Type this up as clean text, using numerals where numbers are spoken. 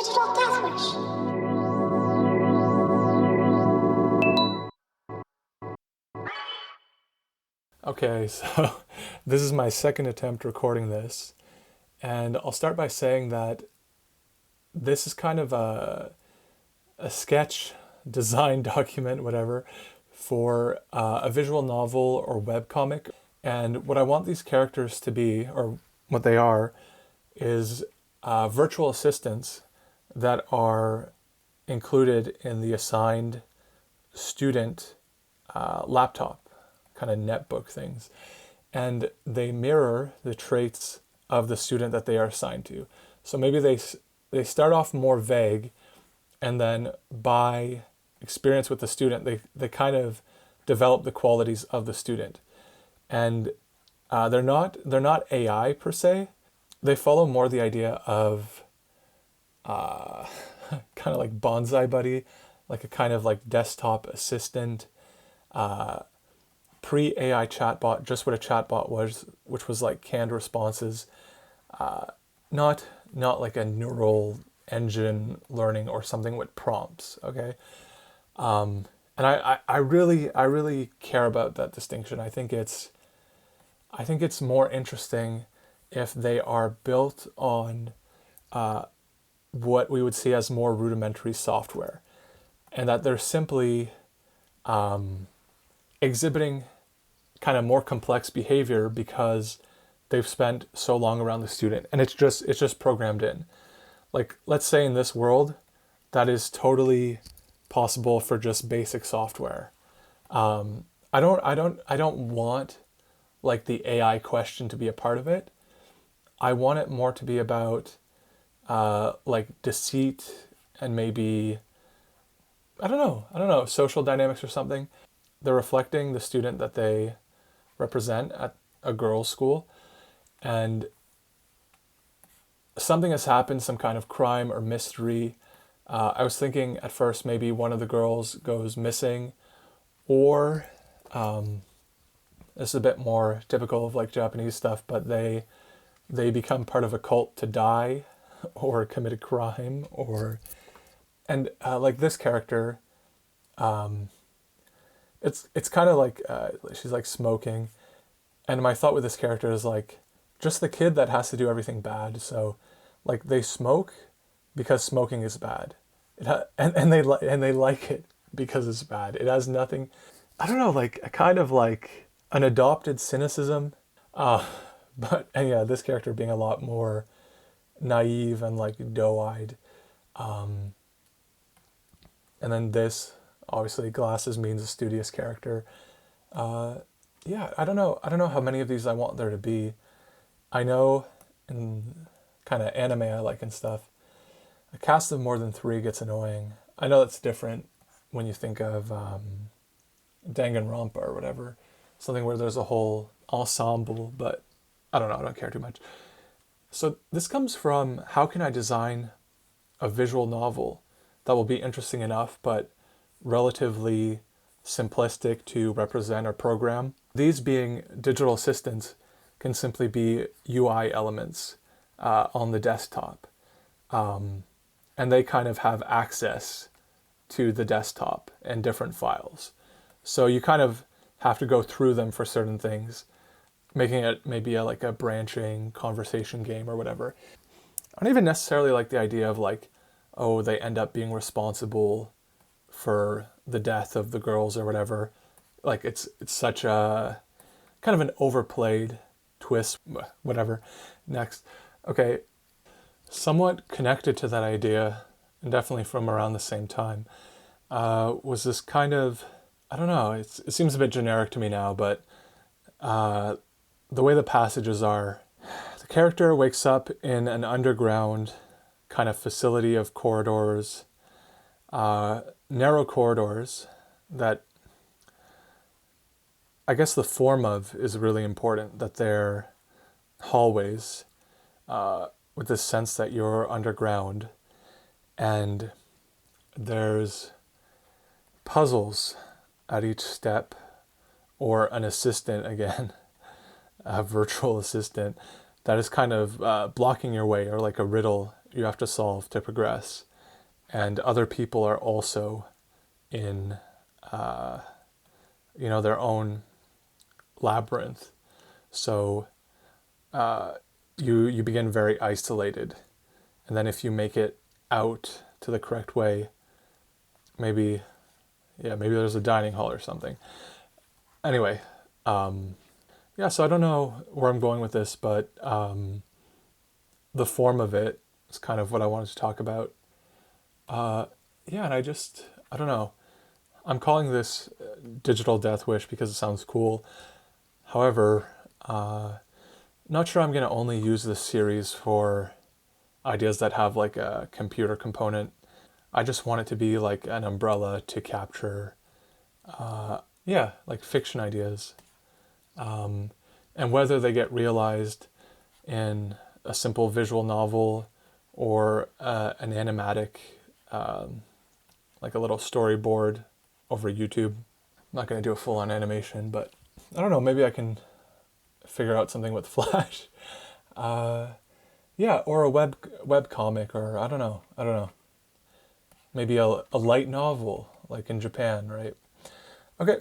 digital deathwish. Okay, so this is my second attempt recording this, and I'll start by saying that this is kind of a sketch, design document, whatever, for a visual novel or webcomic. And what I want these characters to be, or what they are, is virtual assistants that are included in the assigned student laptop, kind of netbook things. And they mirror the traits of the student that they are assigned to. So maybe they start off more vague, and then by experience with the student, they kind of develop the qualities of the student. And they're not AI per se. They follow more the idea of kind of like bonsai buddy, like a kind of like desktop assistant, pre-AI chatbot, just what a chatbot was, which was like canned responses, not like a neural engine learning or something with prompts. Okay, and I really care about that distinction. I think it's more interesting if they are built on what we would see as more rudimentary software, and that they're simply exhibiting kind of more complex behavior because they've spent so long around the student, and it's just programmed in. Like, let's say in this world, that is totally possible for just basic software. I don't want like the AI question to be a part of it. I want it more to be about like deceit and maybe I don't know, social dynamics or something. They're reflecting the student that they represent at a girls' school, and something has happened, some kind of crime or mystery. I was thinking at first maybe one of the girls goes missing, or this is a bit more typical of like Japanese stuff, but they become part of a cult to die or commit a crime, or and like this character, it's kind of like she's like smoking, and my thought with this character is like just the kid that has to do everything bad. So like they smoke because smoking is bad. And they like it because it's bad. It has nothing. I don't know, like a kind of like an adopted cynicism. Uh, but and yeah, this character being a lot more naive and like doe-eyed. Um, and then this, obviously, glasses means a studious character. Uh, yeah, I don't know. I don't know how many of these I want there to be. I know in kind of anime I like and stuff, a cast of more than three gets annoying. I know that's different when you think of Danganronpa or whatever, something where there's a whole ensemble, but I don't know, I don't care too much. So this comes from how can I design a visual novel that will be interesting enough, but relatively simplistic to represent or program. These being digital assistants can simply be UI elements on the desktop. And they kind of have access to the desktop and different files. So you kind of have to go through them for certain things, making it maybe like a branching conversation game or whatever. I don't even necessarily like the idea of like, oh, they end up being responsible for the death of the girls or whatever. Like it's such a kind of an overplayed twist, whatever. Next. Okay, somewhat connected to that idea, and definitely from around the same time, was this kind of, I don't know, it seems a bit generic to me now, but the way the passages are, the character wakes up in an underground kind of facility of corridors, narrow corridors that I guess the form of is really important, that they're hallways with this sense that you're underground, and there's puzzles at each step, or an assistant again, a virtual assistant that is kind of blocking your way, or like a riddle you have to solve to progress, and other people are also in their own labyrinth. So you begin very isolated, and then if you make it out to the correct way, maybe there's a dining hall or something. Anyway, so I don't know where I'm going with this, but the form of it is kind of what I wanted to talk about. And I don't know. I'm calling this digital death wish because it sounds cool. However, not sure I'm going to only use this series for ideas that have like a computer component. I just want it to be like an umbrella to capture, like fiction ideas. And whether they get realized in a simple visual novel or an animatic, like a little storyboard over YouTube. I'm not going to do a full-on animation, but I don't know, maybe I can figure out something with Flash. Or a web comic, or I don't know. Maybe a light novel, like in Japan, right? Okay,